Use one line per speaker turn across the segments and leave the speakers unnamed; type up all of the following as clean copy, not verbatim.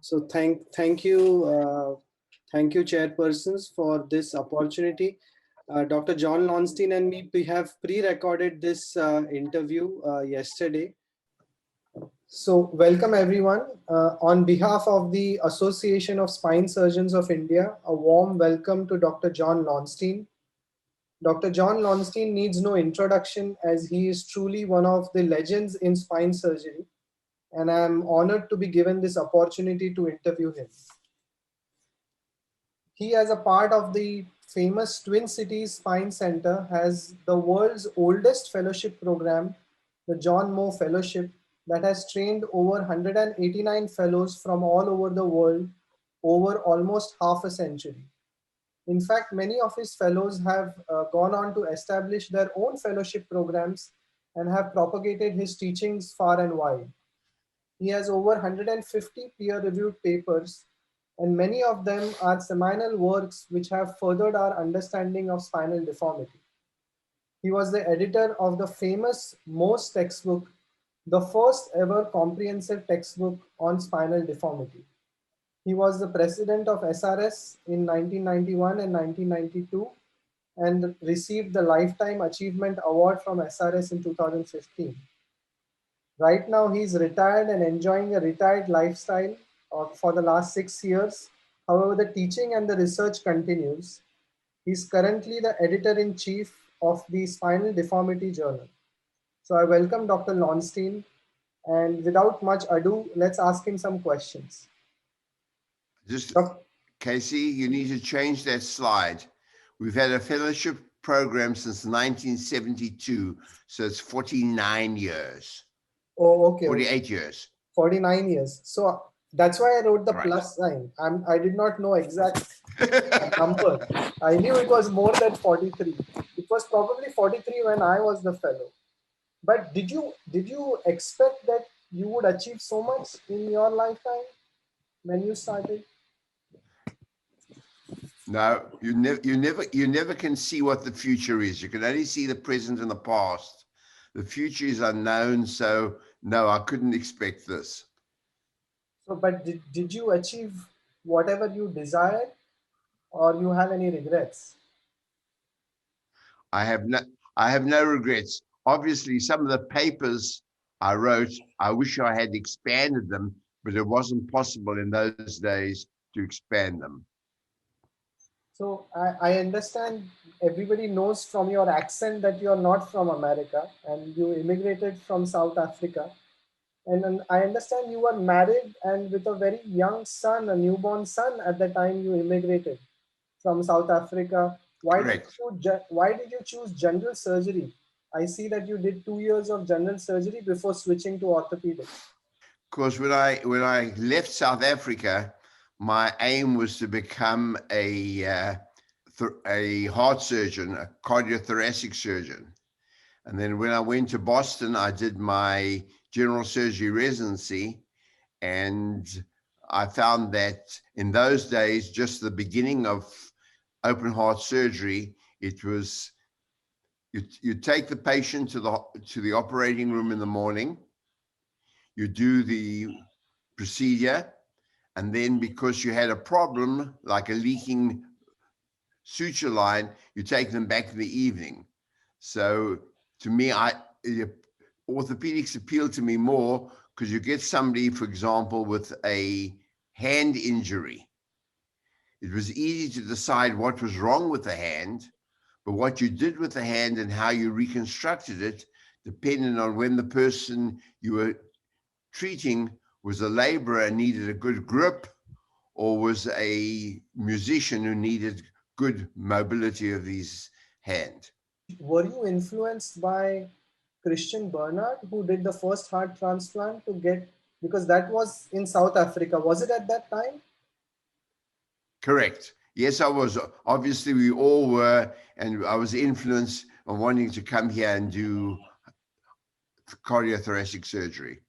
So thank you, chairpersons, for this opportunity. Dr. John Lonstein and me, we have pre-recorded this interview yesterday. So welcome everyone. On behalf of the Association of Spine Surgeons of India, a warm welcome to Dr. John Lonstein. Dr. John Lonstein needs no introduction as he is truly one of the legends in spine surgery, and I'm honored to be given this opportunity to interview him. He, as a part of the famous Twin Cities Spine Center, has the world's oldest fellowship program, the John Moore Fellowship, that has trained over 189 fellows from all over the world over almost half a century. In fact, many of his fellows have gone on to establish their own fellowship programs and have propagated his teachings far and wide. He has over 150 peer-reviewed papers, and many of them are seminal works which have furthered our understanding of spinal deformity. He was the editor of the famous Morse textbook, the first ever comprehensive textbook on spinal deformity. He was the president of SRS in 1991 and 1992 and received the Lifetime Achievement Award from SRS in 2015. Right now, he's retired and enjoying a retired lifestyle for the last 6 years. However, the teaching and the research continues. He's currently the editor-in-chief of the Spinal Deformity Journal. So I welcome Dr. Lonstein, and without much ado, let's ask him some questions.
Just, Casey, you need to change that slide. We've had a fellowship program since 1972, so it's 49 years.
Oh, okay.
48 years.
49 years. So that's why I wrote the plus sign. I did not know exact number. I knew it was more than 43. It was probably 43 when I was the fellow. But did you expect that you would achieve so much in your lifetime when you started?
No, you never can see what the future is. You can only see the present and the past. The future is unknown, so no, I couldn't expect this.
So, but did you achieve whatever you desired, or you have any regrets?
I have no regrets. Obviously, some of the papers I wrote, I wish I had expanded them, but it wasn't possible in those days to expand them.
So I understand everybody knows from your accent that you're not from America and you immigrated from South Africa. And I understand you were married and with a very young son, a newborn son at the time you immigrated from South Africa. Why did you choose general surgery? I see that you did 2 years of general surgery before switching to orthopedics.
Because when I left South Africa, my aim was to become a heart surgeon, a cardiothoracic surgeon. And then when I went to Boston, I did my general surgery residency, and I found that in those days, just the beginning of open heart surgery, it was you take the patient to the operating room in the morning, you do the procedure, and then because you had a problem like a leaking suture line, you take them back in the evening. So to me, orthopedics appealed to me more because you get somebody, for example, with a hand injury. It was easy to decide what was wrong with the hand, but what you did with the hand and how you reconstructed it depended on when the person you were treating was a laborer and needed a good grip, or was a musician who needed good mobility of his hand.
Were you influenced by Christian Bernard, who did the first heart transplant because that was in South Africa? Was it at that time?
Correct. Yes, I was. Obviously, we all were, and I was influenced on wanting to come here and do cardiothoracic surgery.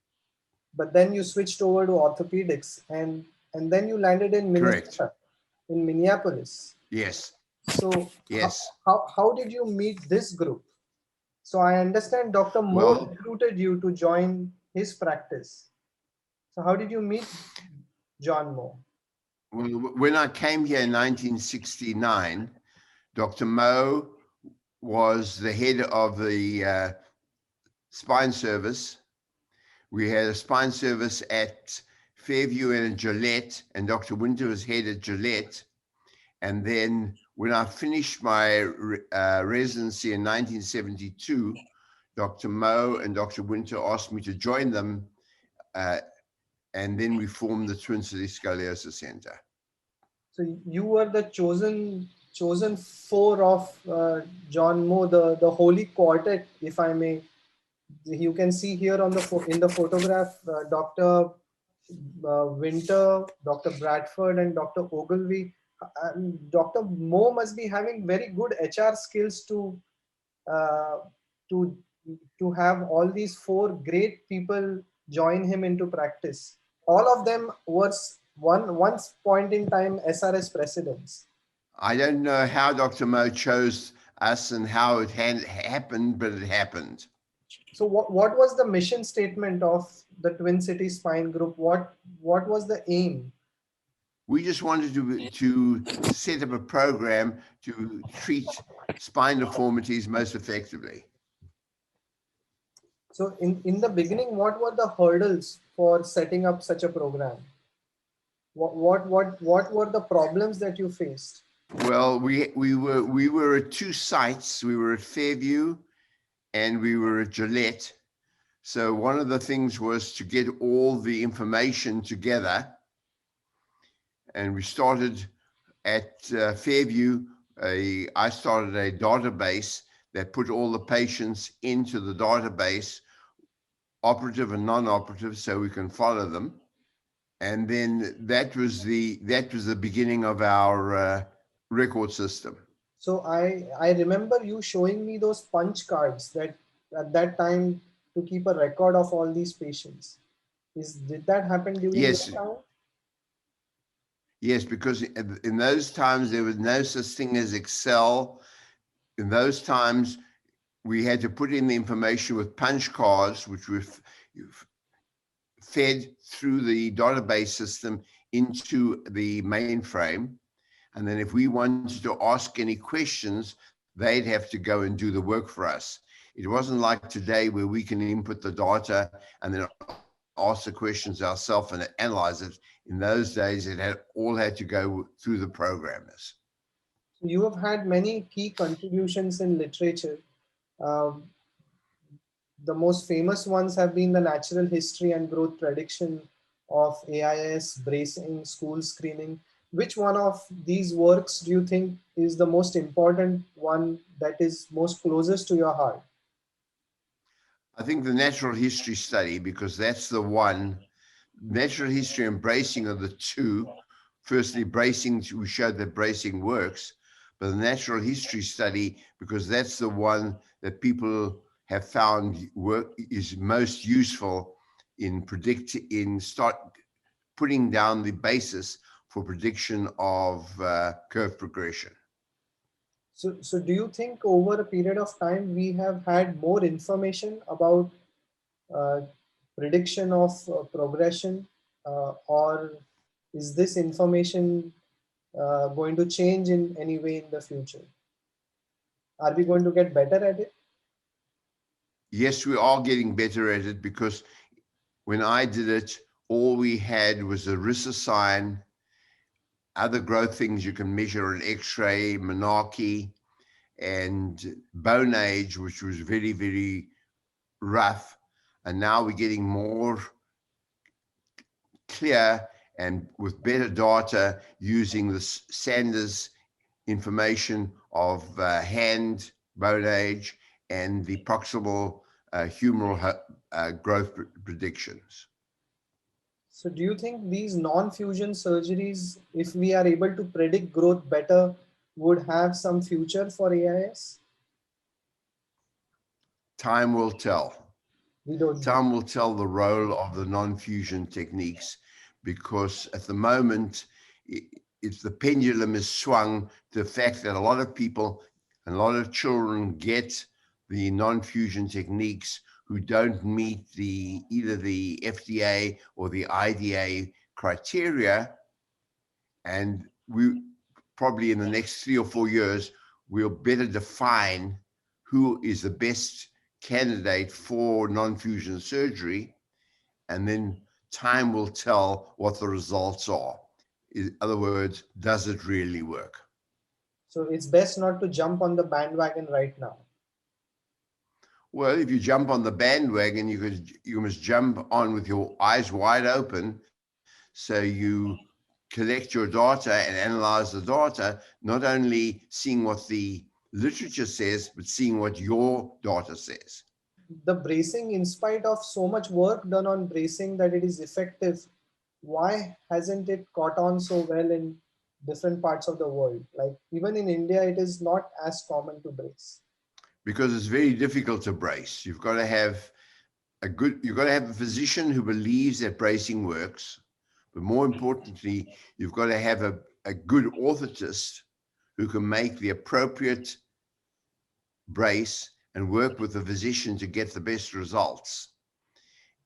But then you switched over to orthopedics, and then you landed in Minnesota, in Minneapolis.
Yes.
So
yes.
How did you meet this group? So I understand Dr. Moore recruited you to join his practice. So how did you meet John Moe?
When I came here in 1969, Dr. Moe was the head of the spine service. We had a spine service at Fairview and Gillette, and Dr. Winter was head at Gillette. And then when I finished my residency in 1972, Dr. Moe and Dr. Winter asked me to join them, and then we formed the Twin Cities Scoliosis Center.
So you were the chosen four of John Moe, the holy quartet, if I may. You can see here on in the photograph, Dr. Winter, Dr. Bradford, and Dr. Ogilvy. Dr. Moe must be having very good HR skills uh, to to have all these four great people join him into practice. All of them was once point in time SRS presidents.
I don't know how Dr. Moe chose us and how it happened, but it happened.
So what was the mission statement of the Twin Cities Spine Group? What was the aim?
We just wanted to set up a program to treat spine deformities most effectively.
So in the beginning, what were the hurdles for setting up such a program? What were the problems that you faced?
Well, we were at two sites. We were at Fairview and we were at Gillette. So one of the things was to get all the information together. And we started at Fairview. I started a database that put all the patients into the database, operative and non-operative, so we can follow them. And then that was the beginning of our record system.
So I remember you showing me those punch cards that at that time to keep a record of all these patients. Did that happen during
Yes.
that time?
Yes, because in those times there was no such thing as Excel. In those times, we had to put in the information with punch cards, which were fed through the database system into the mainframe. And then if we wanted to ask any questions, they'd have to go and do the work for us. It wasn't like today where we can input the data and then ask the questions ourselves and analyze it. In those days, it all had to go through the programmers.
So you have had many key contributions in literature. Um, the most famous ones have been the natural history and growth prediction of AIS, bracing, school screening. Which one of these works do you think is the most important one that is most closest to your heart?
I think the natural history study, because that's the one. Natural history and bracing are the two. Firstly, bracing, we showed that bracing works, but the natural history study, because that's the one that people have found is most useful in putting down the basis for prediction of curve progression.
So do you think over a period of time we have had more information about uh, prediction of progression, or is this information going to change in any way in the future? Are we going to get better at it?
Yes, we are getting better at it, because when I did it, all we had was a risocine, other growth things you can measure on X-ray, menarche, and bone age, which was very, very rough. And now we're getting more clear and with better data using the Sanders information of hand, bone age, and the proximal humeral growth predictions.
So do you think these non-fusion surgeries, if we are able to predict growth better, would have some future for AIS?
Time will tell.
We don't know.
Time will tell the role of the non-fusion techniques, because at the moment, it's the pendulum is swung to the fact that a lot of people and a lot of children get the non-fusion techniques who don't meet either the FDA or the IDA criteria, and we probably in the next 3 or 4 years, we'll better define who is the best candidate for non-fusion surgery, and then time will tell what the results are. In other words, does it really work?
So it's best not to jump on the bandwagon right now.
Well, if you jump on the bandwagon, you must jump on with your eyes wide open, so you collect your data and analyze the data, not only seeing what the literature says, but seeing what your data says.
The bracing, in spite of so much work done on bracing that it is effective, why hasn't it caught on so well in different parts of the world? Like even in India, it is not as common to brace.
Because it's very difficult to brace. You've got to have a physician who believes that bracing works, but more importantly, you've got to have a good orthotist who can make the appropriate brace and work with the physician to get the best results.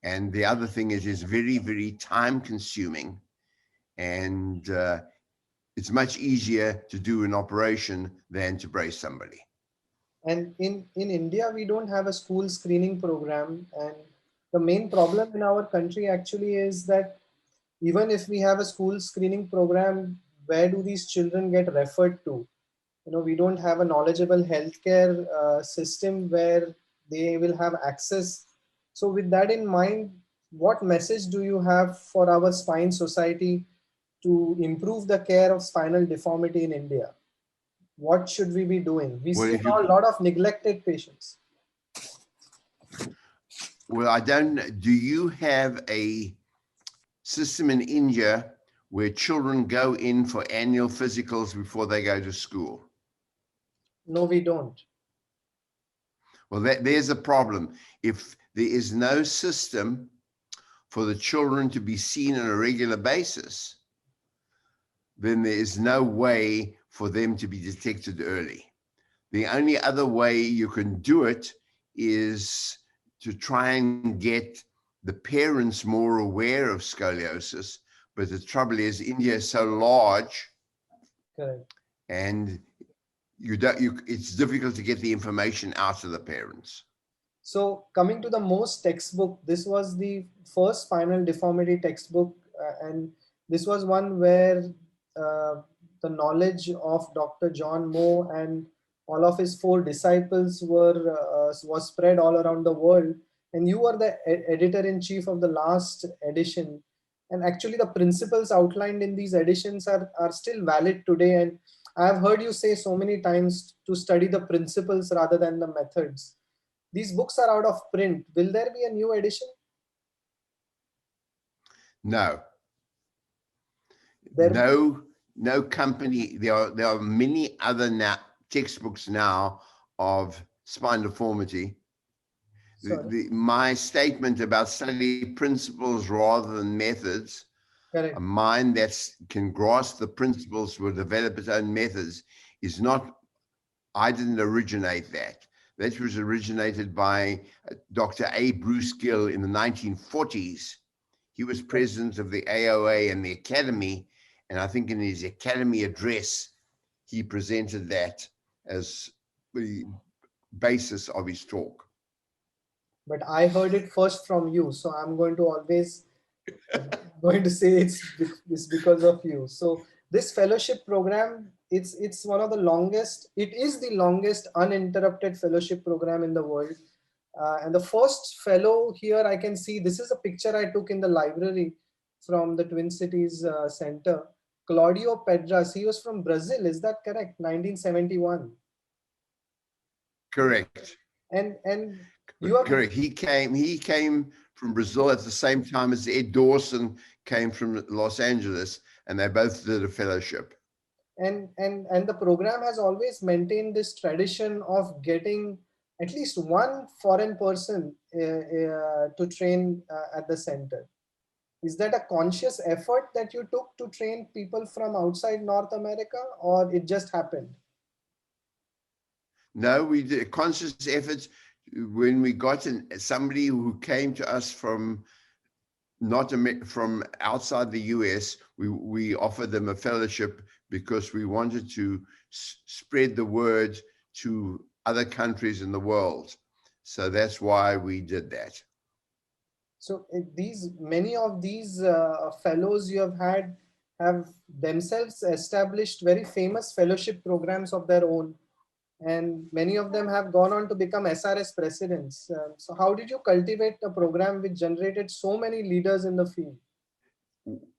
And the other thing is, it's very, very time consuming, and it's much easier to do an operation than to brace somebody.
And in India, we don't have a school screening program. And the main problem in our country actually is that even if we have a school screening program, where do these children get referred to? We don't have a knowledgeable healthcare system where they will have access. So with that in mind, what message do you have for our spine society to improve the care of spinal deformity in India? What should we be doing? We
Well,
see now a lot of neglected patients.
do you have a system in India where children go in for annual physicals before they go to school?
No, we don't.
Well, there's a problem. If there is no system for the children to be seen on a regular basis, then there is no way for them to be detected early. The only other way you can do it is to try and get the parents more aware of scoliosis. But the trouble is, India is so large,
Correct.
and it's difficult to get the information out to the parents.
So coming to the most textbook, this was the first spinal deformity textbook, and this was one where the knowledge of Dr. John Moe and all of his 4 disciples was spread all around the world. And you were the editor-in-chief of the last edition. And actually the principles outlined in these editions are still valid today. And I've heard you say so many times to study the principles rather than the methods. These books are out of print. Will there be a new edition?
No.
There
No company. There are many other textbooks now of spine deformity. My statement about study principles rather than methods,
Correct.
a mind that can grasp the principles will develop its own methods, is not, I didn't originate that. That was originated by Dr. A. Bruce Gill in the 1940s. He was president of the AOA and the Academy, and I think in his Academy address, he presented that as the basis of his talk.
But I heard it first from you, so I'm going to always going to say it's because of you. So this fellowship program, it's one of the longest. It is the longest uninterrupted fellowship program in the world. And the first fellow here, I can see, this is a picture I took in the library from the Twin Cities Center. Claudio Pedras, he was from Brazil, is that correct? 1971.
Correct.
And you are
correct. He came from Brazil at the same time as Ed Dawson came from Los Angeles, and they both did a fellowship.
And the program has always maintained this tradition of getting at least one foreign person to train at the center. Is that a conscious effort that you took to train people from outside North America, or it just happened?
No, we did conscious efforts when we got somebody who came to us from not from outside the US. We offered them a fellowship because we wanted to spread the word to other countries in the world. So that's why we did that.
So many of these fellows you have had have themselves established very famous fellowship programs of their own, and many of them have gone on to become SRS presidents. So how did you cultivate a program which generated so many leaders in the field?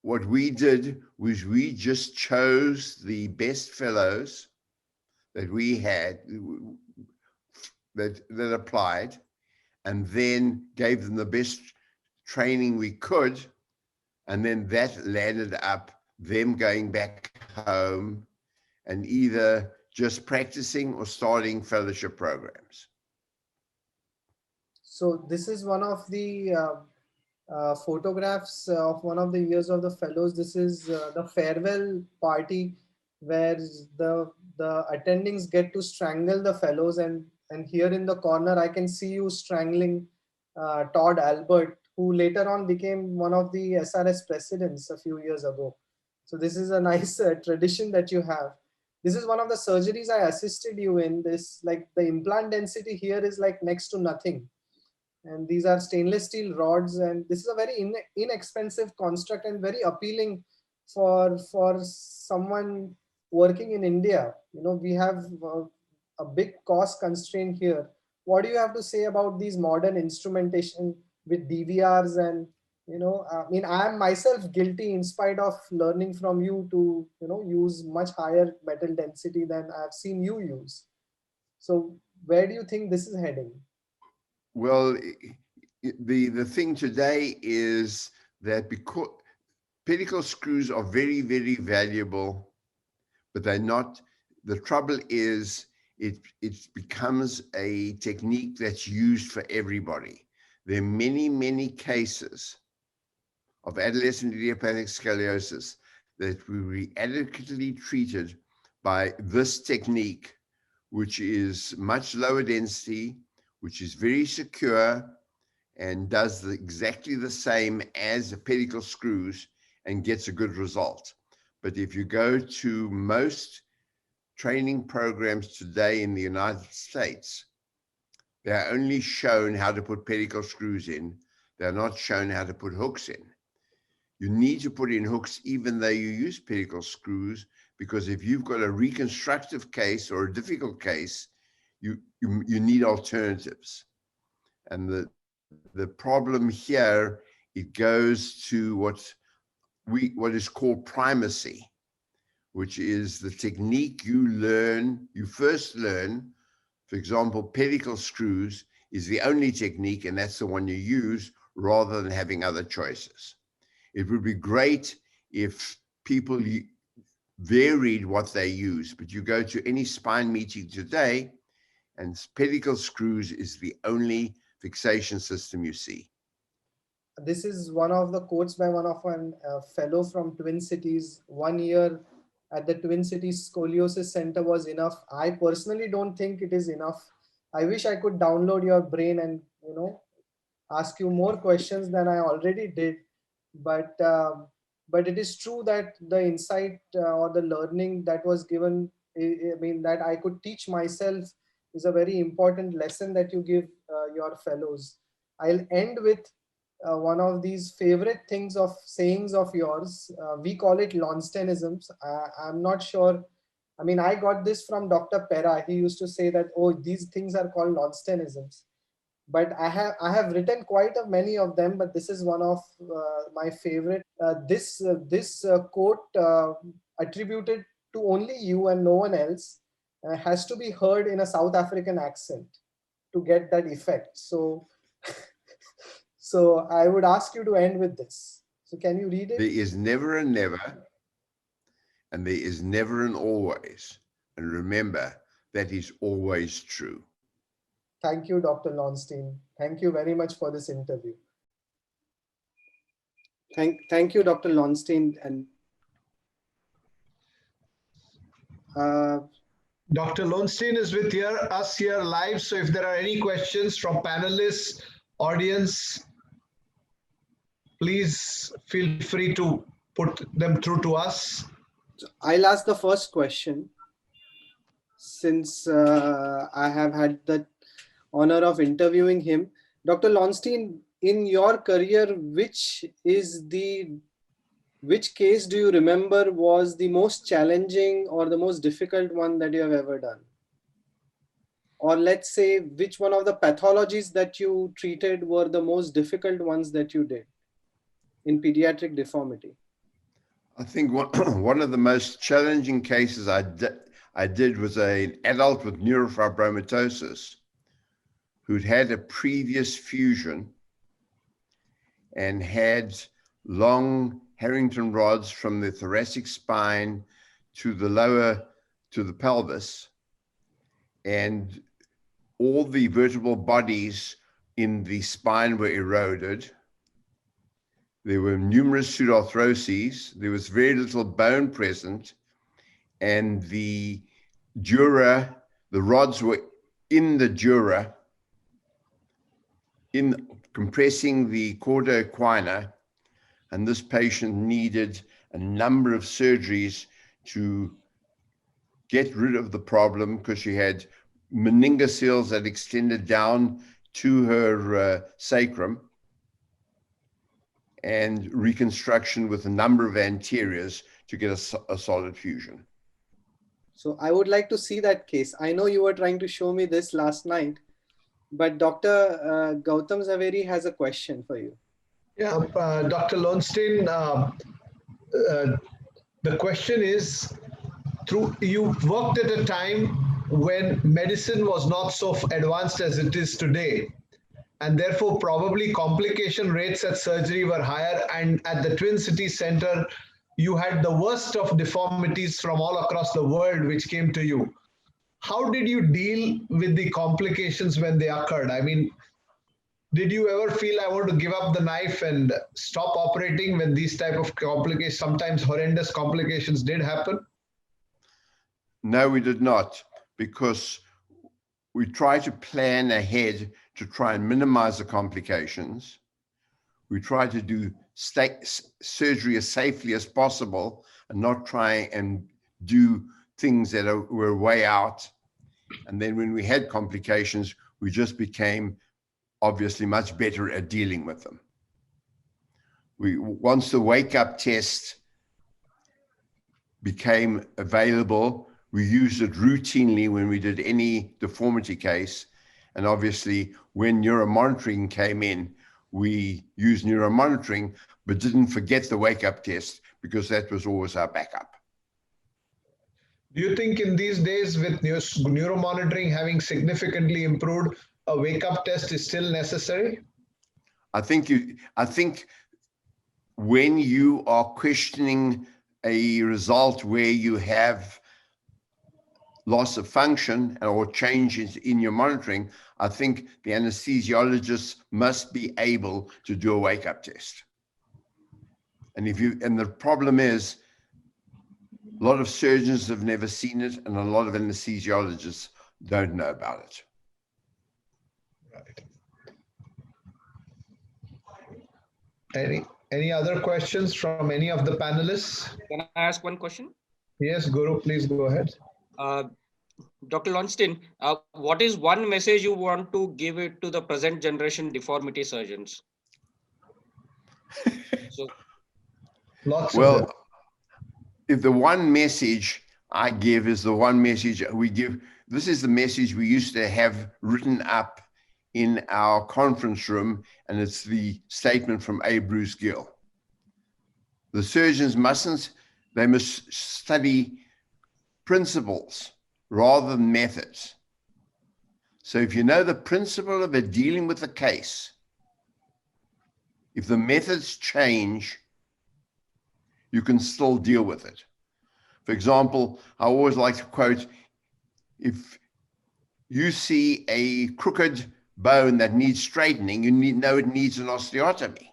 What we did was we just chose the best fellows that we had that applied, and then gave them the best training we could, and then that landed up them going back home and either just practicing or starting fellowship programs.
So this is one of the photographs of one of the years of the fellows. This is the farewell party where the attendings get to strangle the fellows, and here in the corner I can see you strangling Todd Albert, who later on became one of the SRS presidents a few years ago. So this is a nice tradition that you have. This is one of the surgeries I assisted you in. This, like, the implant density here is like next to nothing, and these are stainless steel rods, and this is a very inexpensive construct and very appealing for someone working in India. We have a big cost constraint here. What do you have to say about these modern instrumentation with DVRs? And I mean, I am myself guilty, in spite of learning from you, to use much higher metal density than I've seen you use. So where do you think this is heading?
Well, the thing today is that because pedicle screws are very, very valuable, but they're not. The trouble is it becomes a technique that's used for everybody. There are many, many cases of adolescent idiopathic scoliosis that will be adequately treated by this technique, which is much lower density, which is very secure, and does exactly the same as the pedicle screws and gets a good result. But if you go to most training programs today in the United States, they're only shown how to put pedicle screws in. They're not shown how to put hooks in. You need to put in hooks even though you use pedicle screws, because if you've got a reconstructive case or a difficult case, you need alternatives. And the problem here, it goes to what is called primacy, which is the technique you first learn. For example, pedicle screws is the only technique, and that's the one you use, rather than having other choices. It would be great if people varied what they use, but you go to any spine meeting today, and pedicle screws is the only fixation system you see.
This is one of the quotes by one of a fellow from Twin Cities. 1 year at the Twin Cities Scoliosis Center was enough. I personally don't think it is enough. I wish I could download your brain and ask you more questions than I already did. But it is true that the insight or the learning that was given, I mean, that I could teach myself, is a very important lesson that you give your fellows. I'll end with one of these favorite things of sayings of yours. We call it Lonstenisms. I'm not sure. I mean, I got this from Dr. Pera. He used to say that, oh, these things are called Lonstenisms. But I have written quite a many of them, but this is one of my favorite. This quote, attributed to only you and no one else, has to be heard in a South African accent to get that effect. So so I would ask you to end with this. So can you read it?
There is never a never, and there is never an always. And remember, that is always true.
Thank you, Dr. Lonstein. Thank you very much for this interview. Thank you, Dr. Lonstein. And
Dr. Lonstein is with us here live. So if there are any questions from panelists, audience, please feel free to put them through to us.
I'll ask the first question since I have had the honor of interviewing him. Dr. Lonstein, in your career, which case do you remember was the most challenging or the most difficult one that you have ever done? Or let's say, which one of the pathologies that you treated were the most difficult ones that you did in pediatric deformity?
I think one of the most challenging cases I did was an adult with neurofibromatosis who'd had a previous fusion and had long Harrington rods from the thoracic spine to the pelvis, and all the vertebral bodies in the spine were eroded. There were numerous pseudarthroses. There was very little bone present, and the rods were in the dura, compressing the cauda equina, and this patient needed a number of surgeries to get rid of the problem because she had meningocele that extended down to her sacrum, and reconstruction with a number of anteriors to get a solid fusion.
So I would like to see that case. I know you were trying to show me this last night, but Dr. Gautam Zaveri has a question for you.
Yeah, Dr. Lonstein, the question is, you worked at a time when medicine was not so advanced as it is today, and therefore probably complication rates at surgery were higher, and at the Twin Cities Center, you had the worst of deformities from all across the world which came to you. How did you deal with the complications when they occurred? I mean, did you ever feel I want to give up the knife and stop operating when these type of complications, sometimes horrendous complications, did happen?
No, we did not, because we try to plan ahead to try and minimize the complications. We try to do surgery as safely as possible and not try and do things that were way out. And then when we had complications, we just became obviously much better at dealing with them. Once the wake-up test became available, we used it routinely when we did any deformity case. And obviously, when neuromonitoring came in, we used neuromonitoring, but didn't forget the wake-up test because that was always our backup.
Do you think in these days, with neuromonitoring having significantly improved, a wake-up test is still necessary?
I think when you are questioning a result where you have loss of function or changes in your monitoring, I think the anesthesiologist must be able to do a wake-up test. And the problem is, a lot of surgeons have never seen it, and a lot of anesthesiologists don't know about it.
Right. Any other questions from any of the panelists?
Can I ask one question?
Yes, Guru, please go ahead.
Dr. Lonstein, what is one message you want to give it to the present generation deformity surgeons?
If the one message I give is the one message we give, this is the message we used to have written up in our conference room, and it's the statement from A. Bruce Gill. The surgeons must study principles rather than methods. So if you know the principle of dealing with the case, if the methods change, you can still deal with it. For example, I always like to quote, if you see a crooked bone that needs straightening, you know it needs an osteotomy.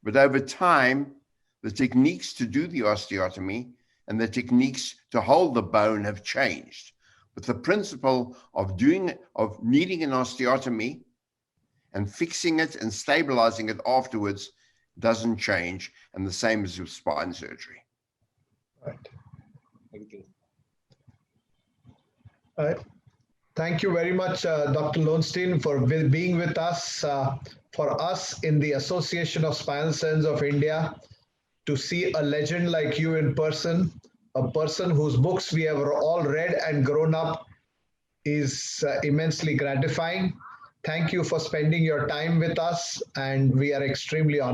But over time, the techniques to do the osteotomy and the techniques to hold the bone have changed. But the principle of needing an osteotomy and fixing it and stabilizing it afterwards doesn't change, and the same as with spine surgery.
Right.
Thank you.
All right. Thank you very much, Dr. Lonstein, for being with us. For us in the Association of Spinal Surgeons of India, to see a legend like you in person, a person whose books we have all read and grown up, is immensely gratifying. Thank you for spending your time with us, and we are extremely honored.